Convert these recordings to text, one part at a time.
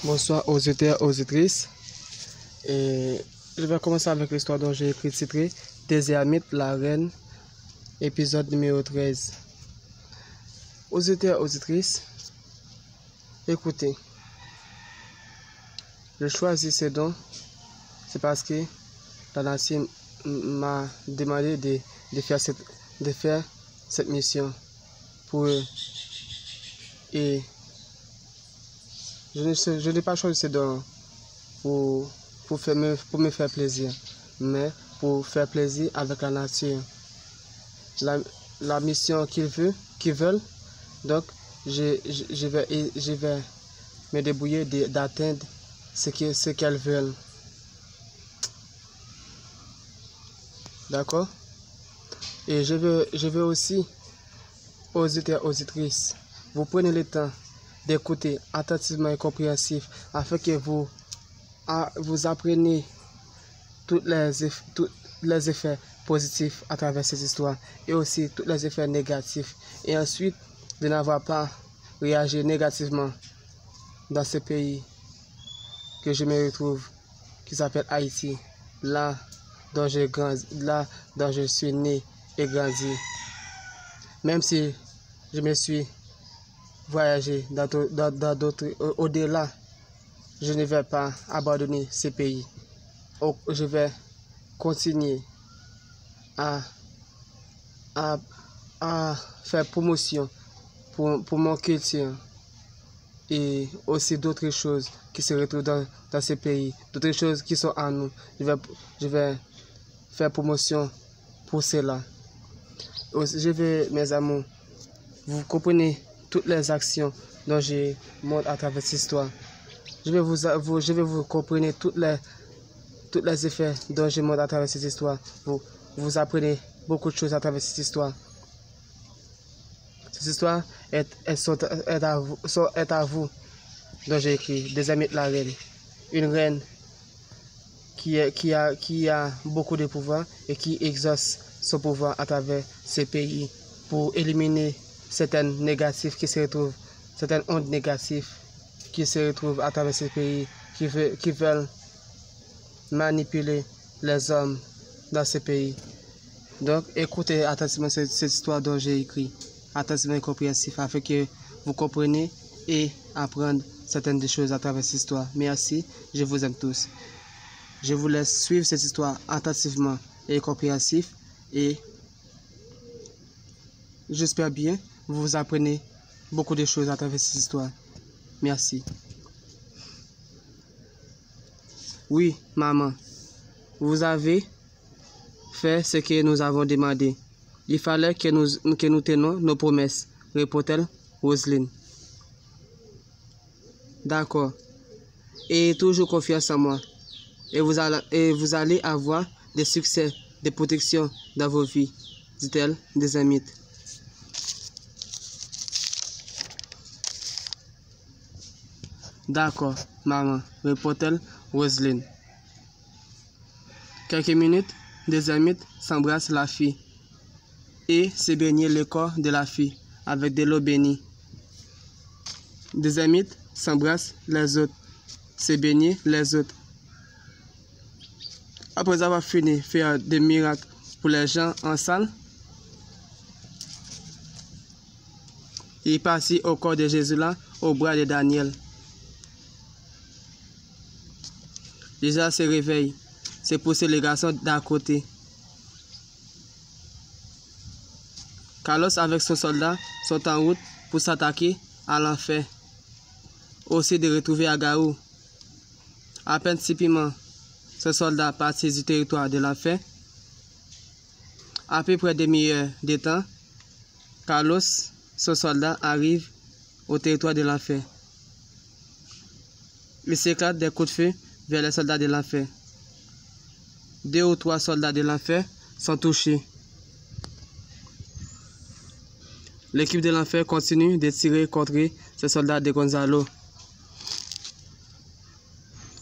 Bonsoir aux auditeurs, aux auditrices. Et je vais commencer avec l'histoire dont j'ai écrit titré Désirmite, la reine, épisode numéro 13. Aux auditeurs, aux auditrices, écoutez. Je choisis ce don, c'est parce que la nation m'a demandé de faire cette mission pour eux. Et je n'ai pas choisi ce don pour me faire plaisir, mais pour faire plaisir avec la nature. La mission qu'ils veulent, donc je vais me débrouiller d'atteindre ce qu'elles veulent. D'accord? Et je veux aussi, aux auditeurs, aux auditrices, vous prenez le temps d'écouter attentivement et compréhensif afin que vous appreniez tous les effets positifs à travers cette histoire et aussi tous les effets négatifs. Et ensuite, de n'avoir pas réagi négativement dans ce pays que je me retrouve, qui s'appelle Haïti, là dont je suis né et grandi. Même si je me suis voyagé dans d'autres, au-delà, je ne vais pas abandonner ce pays. Je vais continuer à faire promotion pour mon culture et aussi d'autres choses qui se retrouvent dans ce pays, d'autres choses qui sont en nous. Je vais faire promotion pour cela. Je vais, mes amours, vous comprenez toutes les actions dont je montre à travers cette histoire. Je vais vous comprendre tous les effets dont je montre à travers cette histoire. Vous apprenez beaucoup de choses à travers cette histoire. Cette histoire est à vous, dont j'ai écrit Désirmite, la reine. Une reine qui a beaucoup de pouvoir et qui exerce son pouvoir à travers ce pays pour éliminer certaines négatifs qui se retrouvent, certaines ondes négatives qui se retrouvent à travers ce pays, qui veulent manipuler les hommes dans ce pays. Donc, écoutez attentivement cette histoire dont j'ai écrit, attentivement et compréhensif, afin que vous compreniez et apprendre certaines des choses à travers cette histoire. Merci, je vous aime tous. Je vous laisse suivre cette histoire attentivement et compréhensif, et j'espère bien vous apprenez beaucoup de choses à travers cette histoire. Merci. Oui, maman, vous avez fait ce que nous avons demandé. Il fallait que nous tenions nos promesses, répond-elle Roselyne. D'accord. Et toujours confiance en moi. Et vous allez avoir des succès, des protections dans vos vies, dit-elle Désirmite. D'accord, maman, répond-elle Roselyne. Quelques minutes, Désirmite s'embrasse la fille et se baigne le corps de la fille avec de l'eau bénie. Désirmite s'embrasse les autres, se baigne les autres. Après avoir fini de faire des miracles pour les gens en salle, il passit au corps de Jésus là, au bras de Daniel. Jésus se réveille, se pousse les garçons d'à côté. Carlos avec son soldat sont en route pour s'attaquer à l'enfer. Aussi de retrouver Agaou. À peine 6 piments, ce soldat partit du territoire de l'enfer. À peu près demi-heure de temps, Carlos, son soldat, arrive au territoire de l'enfer. Il s'éclate des coups de feu vers les soldats de l'enfer. 2 ou 3 soldats de l'enfer sont touchés. L'équipe de l'enfer continue de tirer contre ces soldats de Gonzalo.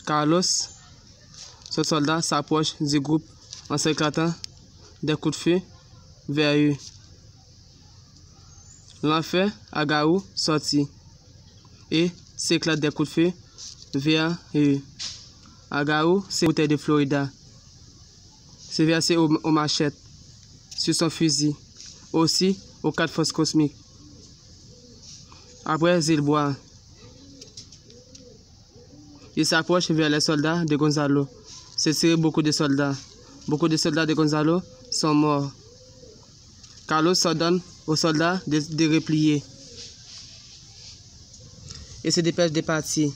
Carlos, ce soldat, s'approche du groupe en s'éclatant des coups de feu vers eux. L'enfer, Agaou, sortit et s'éclate des coups de feu VAU. Agao, c'est bouteille de Florida. C'est versé aux machettes, sur son fusil, aussi aux 4 forces cosmiques. Après, il boit. Il s'approche vers les soldats de Gonzalo. C'est tiré beaucoup de soldats. Beaucoup de soldats de Gonzalo sont morts. Carlos ordonne aux soldats de replier. Et se dépêche de partir.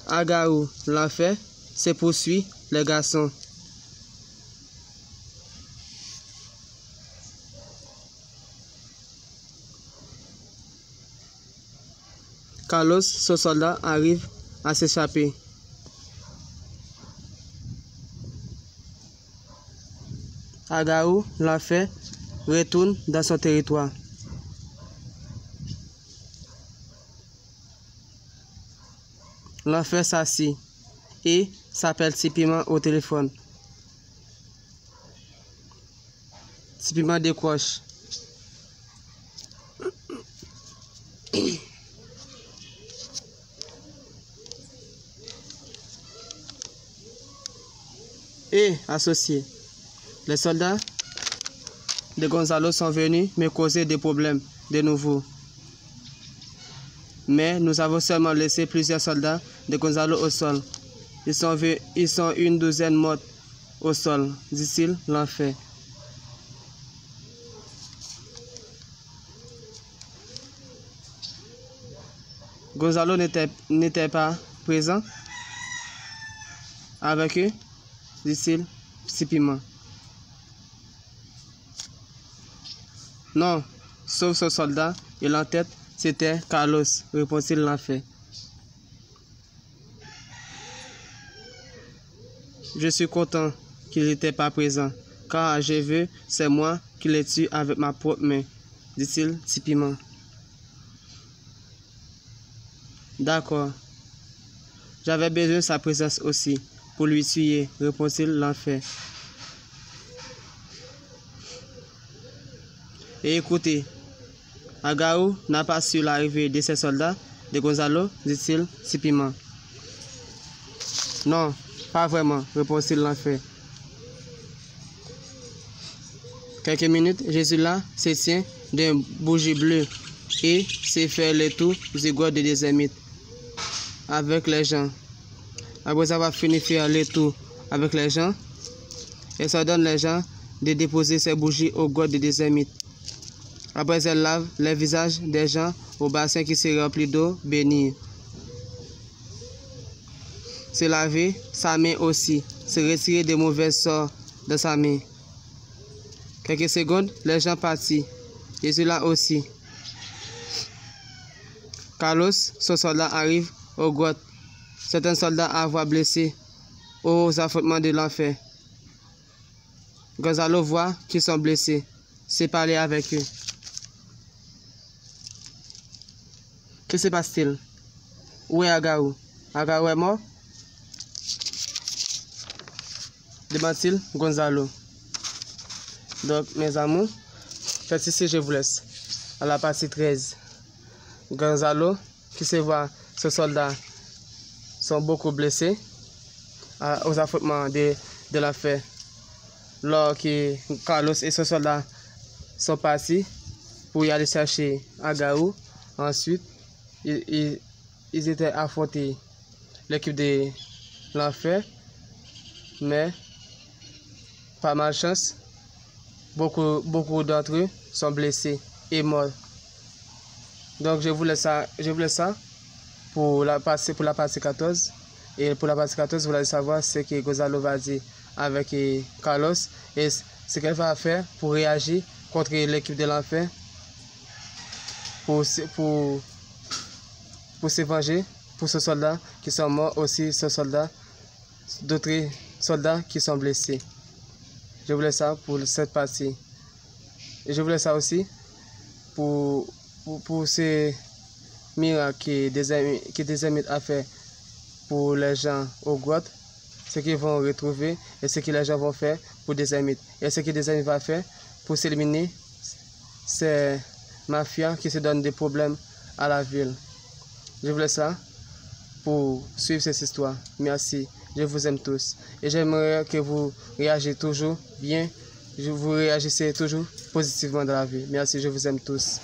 Agao, l'enfer, se poursuit les garçons. Carlos, ce soldat, arrive à s'échapper. Agao, l'enfer, retourne dans son territoire. L'enfer s'assit et s'appelle Tipiment au téléphone. Tipiment décroche. Et associé, les soldats de Gonzalo sont venus me causer des problèmes de nouveau. Mais nous avons seulement laissé plusieurs soldats de Gonzalo au sol. Ils sont une douzaine morts au sol, dit-il, l'enfer. Gonzalo n'était pas présent avec eux, dit-il, Tipiment. Non, sauf ce soldat et l'en-tête, c'était Carlos, répondit l'enfer. Je suis content qu'il n'était pas présent, car j'ai vu, c'est moi qui l'ai tué avec ma propre main, dit-il, Tipiment. D'accord. J'avais besoin de sa présence aussi, pour lui tuer, répondit l'enfer. Et écoutez, Agao n'a pas su l'arrivée de ces soldats de Gonzalo, dit-il, Tipiment. Non, pas vraiment, répondit l'enfer. Quelques minutes, Jésus là se tient d'un bougie bleue et s'est fait le tour du grotte des ermites avec les gens. Après avoir fini de faire le tour avec les gens, il s'ordonne les gens de déposer ces bougies au grotte des ermites. Après, elle lave les visages des gens au bassin qui s'est rempli d'eau bénie. Se laver sa main aussi, se retirer des mauvais sorts de sa main. Quelques secondes, les gens partis. Jésus là aussi. Carlos, son soldat, arrive aux grottes. Certains soldats avoir blessés aux affrontements de l'enfer. Gonzalo voit qu'ils sont blessés. C'est parler avec eux. Que se passe-t-il? Où est Agao? Agao est mort? Demande-t-il Gonzalo. Donc, mes amours, faites ici, je vous laisse. À la partie 13. Gonzalo, qui se voit, ce soldat, sont beaucoup blessés aux affrontements de l'affaire. Lorsque Carlos et ce soldat sont partis pour y aller chercher Agao, ensuite, ils étaient affrontés l'équipe de l'enfer, mais par malchance, beaucoup d'entre eux sont blessés et morts. Donc je vous laisse ça pour la partie 14. Et pour la partie 14, vous allez savoir ce que Gonzalo va dire avec Carlos et ce qu'elle va faire pour réagir contre l'équipe de l'enfer, pour se venger pour ce soldat qui sont morts, aussi d'autres soldats qui sont blessés. Je voulais ça pour cette partie. Et je voulais ça aussi pour ces miracles que des amis a fait pour les gens aux grottes, ce qu'ils vont retrouver et ce que les gens vont faire pour des amis. Et ce que des amis vont faire pour s'éliminer ces mafias qui se donnent des problèmes à la ville. Je vous laisse là pour suivre cette histoire. Merci. Je vous aime tous. Et j'aimerais que vous réagissez toujours bien. Vous réagissez toujours positivement dans la vie. Merci. Je vous aime tous.